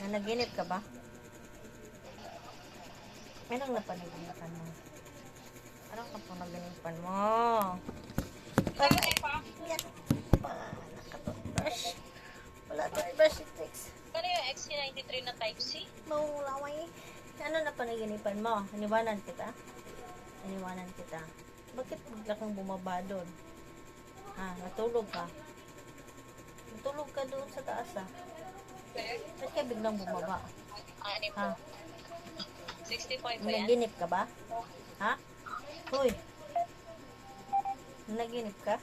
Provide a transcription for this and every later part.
Nanaginip ka ba? Anong napanaginipan mo? Anong napanaginipan mo? Yan pa. Nakatoothbrush. Wala toothbrush si Trix. Ano yung XC93 na type C? Mawulaway. Ano napanaginipan mo? Iniwanan kita? Iniwanan kita. Bakit bigla kang bumaba doon? Ha? Natulog ka? Natulog ka doon sa taas ah. Ba't ka biglang bumaba? Ano po? Ha? 65 ba yan? Naginip ka ba? Ha? Hoy! Naginip ka?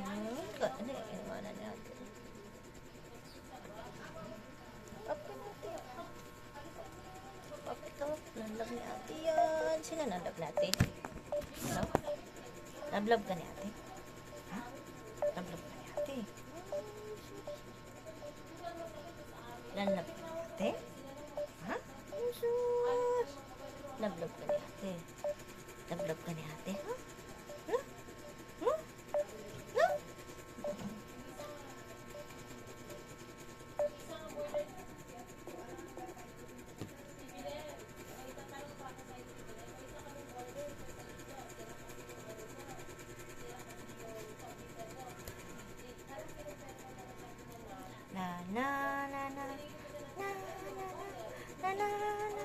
Ano? Iniwanan natin. Kapit natin. Kapit lang. Nalab ni ate yan. Sino nalab natin? Hello? Lablab ka ni ate? Ha? Lablab ka ni ate? Lalab ka ni ate? Ha? Jesus! Lablab ka ni ate? Lablab ka ni ate? Ha? Ha? Ha? Ha? Na na na na na na na na na.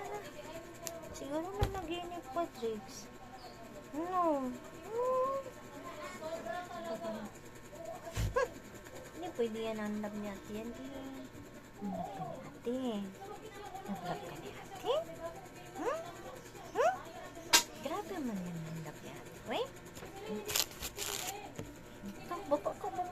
Siguro na naginip pa, Trix. No. Hindi pwede yan ang lab ni ate yan. Ang lab ka ni ate. Ang lab ka ni ate? Huh? Huh? Grabe man yan.